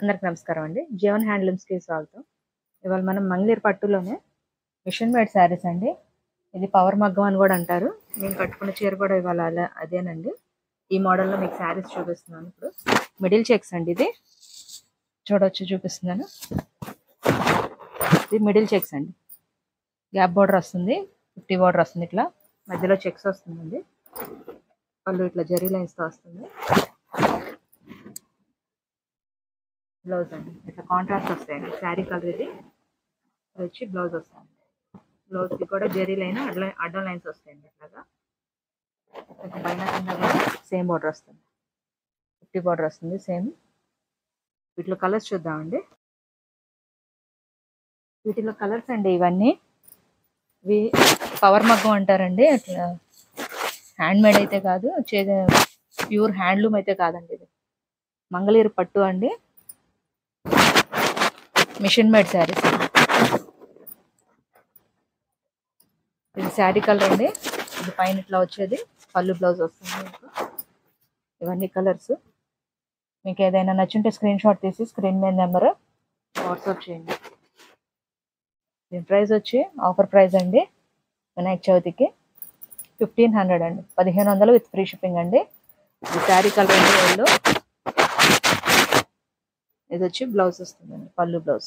అందరికి నమస్కారం అండి. జీవన్ హ్యాండ్లూమ్స్కి స్వాగతం. ఇవాళ మనం మంగళగిరి పట్టులోనే మిషన్ మేడ్ శారీస్ అండి. ఇది పవర్ మగ్గం అని కూడా అంటారు. నేను కట్టుకున్న చీర కూడా ఇవాళ అదేనండి. ఈ మోడల్లో మీకు శారీస్ చూపిస్తున్నాను. ఇప్పుడు మిడిల్ చెక్స్ అండి. ఇది చూడవచ్చు, చూపిస్తున్నాను. ఇది మిడిల్ చెక్స్ అండి. గ్యాప్ బార్డర్ వస్తుంది, 50 బార్డర్ వస్తుంది. ఇట్లా మధ్యలో చెక్స్ వస్తుందండి. వాళ్ళు ఇట్లా జరీ లైన్స్తో వస్తుంది. బ్లౌజ్ అండి, ఇట్లా కాంట్రాస్ట్ వస్తాయండి. శారీ కలర్ ఇది వచ్చి బ్లౌజ్ వస్తుంది. బ్లౌజ్కి కూడా జరీ లైన్ అడ్డం లైన్స్ వస్తాయండి. ఇట్లాగా పైన కింద కూడా సేమ్ బార్డర్ వస్తుంది, 50 బార్డర్ వస్తుంది సేమ్. వీటిలో కలర్స్ చూద్దామండి. వీటిలో కలర్స్ అండి ఇవన్నీ. ఇవి పవర్ మగ్గం అంటారండి. అట్లా హ్యాండ్ మేడ్ అయితే కాదు, ప్యూర్ హ్యాండ్లూమ్ అయితే కాదండి. ఇది మంగళగిరి పట్టు అండి, మిషన్ మేడ్ శారీస్. ఇది శారీ కలర్ అండి. ఇది పైన ఇట్లా వచ్చేది పళ్ళు, బ్లౌజ్ వస్తుంది మీకు. ఇవన్నీ కలర్స్. మీకు ఏదైనా నచ్చుంటే స్క్రీన్ షాట్ తీసి స్క్రీన్ మీద నెంబర్ వాట్సాప్ చేయండి. దీని ప్రైస్ వచ్చి ఆఫర్ ప్రైస్ అండి. వినాయక చవితికి 1500 అండి, 1500 విత్ ఫ్రీ షిప్పింగ్ అండి. ఇది శారీ కలర్ అండి, ఎల్లో. ఇది వచ్చి బ్లౌజ్ వస్తుందండి, పళ్ళు బ్లౌజ్.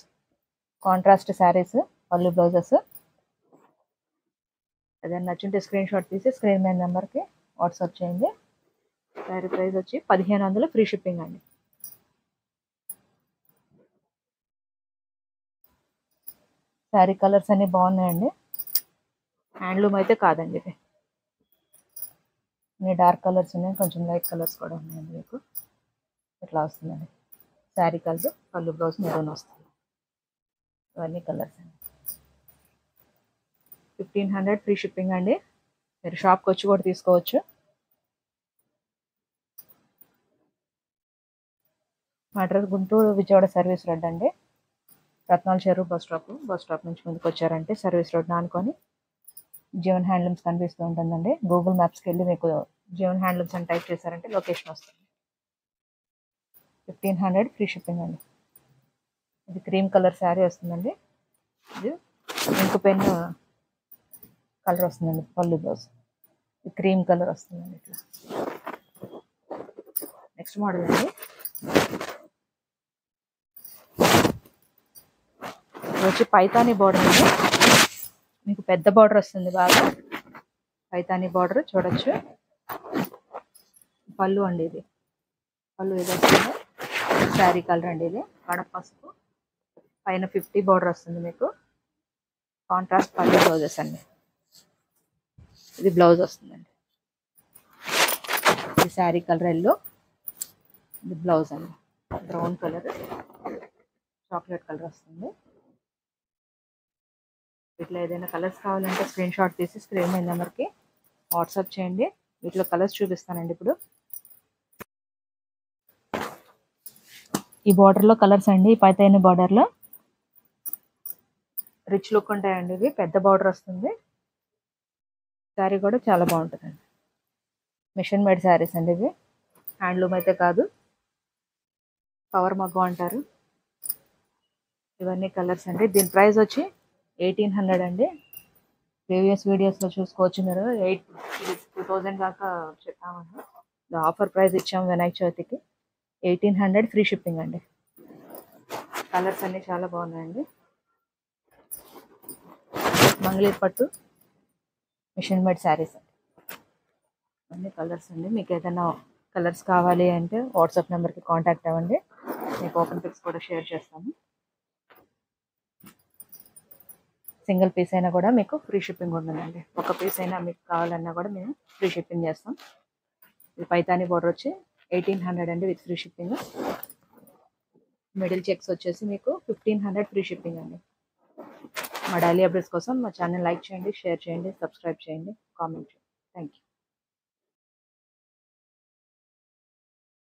కాంట్రాస్ట్ శారీస్, పళ్ళు బ్లౌజెస్. ఏదైనా నచ్చుంటే స్క్రీన్ షాట్ తీసి స్క్రీన్ మీద నెంబర్కి వాట్సాప్ చేయండి. శారీ ప్రైస్ వచ్చి 1500 ఫ్రీ షిప్పింగ్ అండి. శారీ కలర్స్ అన్నీ బాగున్నాయండి. హ్యాండ్లూమ్ అయితే కాదండి. ఇది అన్ని డార్క్ కలర్స్ ఉన్నాయి, కొంచెం లైట్ కలర్స్ కూడా ఉన్నాయండి. మీకు ఇట్లా వస్తుందండి శారీ కలర్, పళ్ళు బ్లౌజ్ మెరూన్ వస్తుంది. ఇవన్నీ కలర్స్ అండి. 1500 ఫ్రీ షిప్పింగ్ అండి. మీరు షాప్కి వచ్చి కూడా తీసుకోవచ్చు. మా address Guntur Vijayawada service road అండి. రత్నాల చెరువు బస్ స్టాప్ నుంచి ముందుకు వచ్చారంటే సర్వీస్ రోడ్ ఆనుకొని జీవన్ హ్యాండ్లూమ్స్ కనిపిస్తూ ఉంటుందండి. గూగుల్ మ్యాప్స్కి వెళ్ళి మీకు జీవన్ హ్యాండ్లూమ్స్ అని టైప్ చేశారంటే లొకేషన్ వస్తుంది. 1500 ఫ్రీ షిప్పింగ్ అండి. ఇది క్రీమ్ కలర్ శారీ వస్తుందండి. ఇది ఇంకు పెన్ కలర్ వస్తుందండి, పళ్ళు బ్లౌజ్. ఇది క్రీమ్ కలర్ వస్తుందండి. ఇట్లా నెక్స్ట్ మోడల్ అండి. వచ్చి పైతానీ బార్డర్ అండి. మీకు పెద్ద బార్డర్ వస్తుంది బాగా. పైతానీ బార్డర్ చూడొచ్చు. పళ్ళు అండి, ఇది పళ్ళు ఇది వస్తుంది. శారీ కలర్ అండి. ఇది కడప పసుపు, పైన 50 బార్డర్ వస్తుంది మీకు. కాంట్రాస్ట్ పళ్ళు బ్లౌజెస్ అండి. ఇది బ్లౌజ్ వస్తుందండి. ఇది శారీ కలర్ ఎల్లో, ఇది బ్లౌజ్ అండి. బ్రౌన్ కలర్, చాక్లెట్ కలర్ వస్తుంది. వీటిలో ఏదైనా కలర్స్ కావాలంటే స్క్రీన్ షాట్ తీసి స్క్రీన్ మీద నెంబర్కి వాట్సాప్ చేయండి. వీటిలో కలర్స్ చూపిస్తానండి ఇప్పుడు. ఈ బార్డర్లో కలర్స్ అండి. ఈ పైతాని బార్డర్లో రిచ్ లుక్ ఉంటాయండి. ఇవి పెద్ద బార్డర్ వస్తుంది. శారీ కూడా చాలా బాగుంటుందండి. మిషన్ మేడ్ శారీస్ అండి. ఇవి హ్యాండ్లూమ్ అయితే కాదు, పవర్ మగ్గం అంటారు. ఇవన్నీ కలర్స్ అండి. దీని ప్రైస్ వచ్చి 1800 అండి. ప్రీవియస్ వీడియోస్లో చూసుకోవచ్చు మీరు. 2000 దాకా చెప్పామని ఆఫర్ ప్రైస్ ఇచ్చాము వినాయక చవితికి. 1800 ఫ్రీ షిప్పింగ్ అండి. కలర్స్ అన్నీ చాలా బాగున్నాయండి. మంగళగిరి పట్టు మిషన్ మేడ్ శారీస్ అండి. అన్ని కలర్స్ అండి. మీకు ఏదైనా కలర్స్ కావాలి అంటే వాట్సాప్ నెంబర్కి కాంటాక్ట్ అవ్వండి. మీకు ఓపెన్ పిక్స్ కూడా షేర్ చేస్తాము. సింగిల్ పీస్ అయినా కూడా మీకు ఫ్రీ షిప్పింగ్ ఉంటుందండి. ఒక పీస్ అయినా మీకు కావాలన్నా కూడా మేము ఫ్రీ షిప్పింగ్ చేస్తాం. ఇది పైతానీ బార్డర్ వచ్చి 1800 అండి with free shipping. Middle checks వచ్చేసి మీకు 1500 ఫ్రీ షిప్పింగ్ అండి. మా డైలీ అప్డేట్స్ కోసం మా ఛానల్ లైక్ చేయండి, షేర్ చేయండి, సబ్స్క్రైబ్ చేయండి, కామెంట్ చేయండి. Thank you.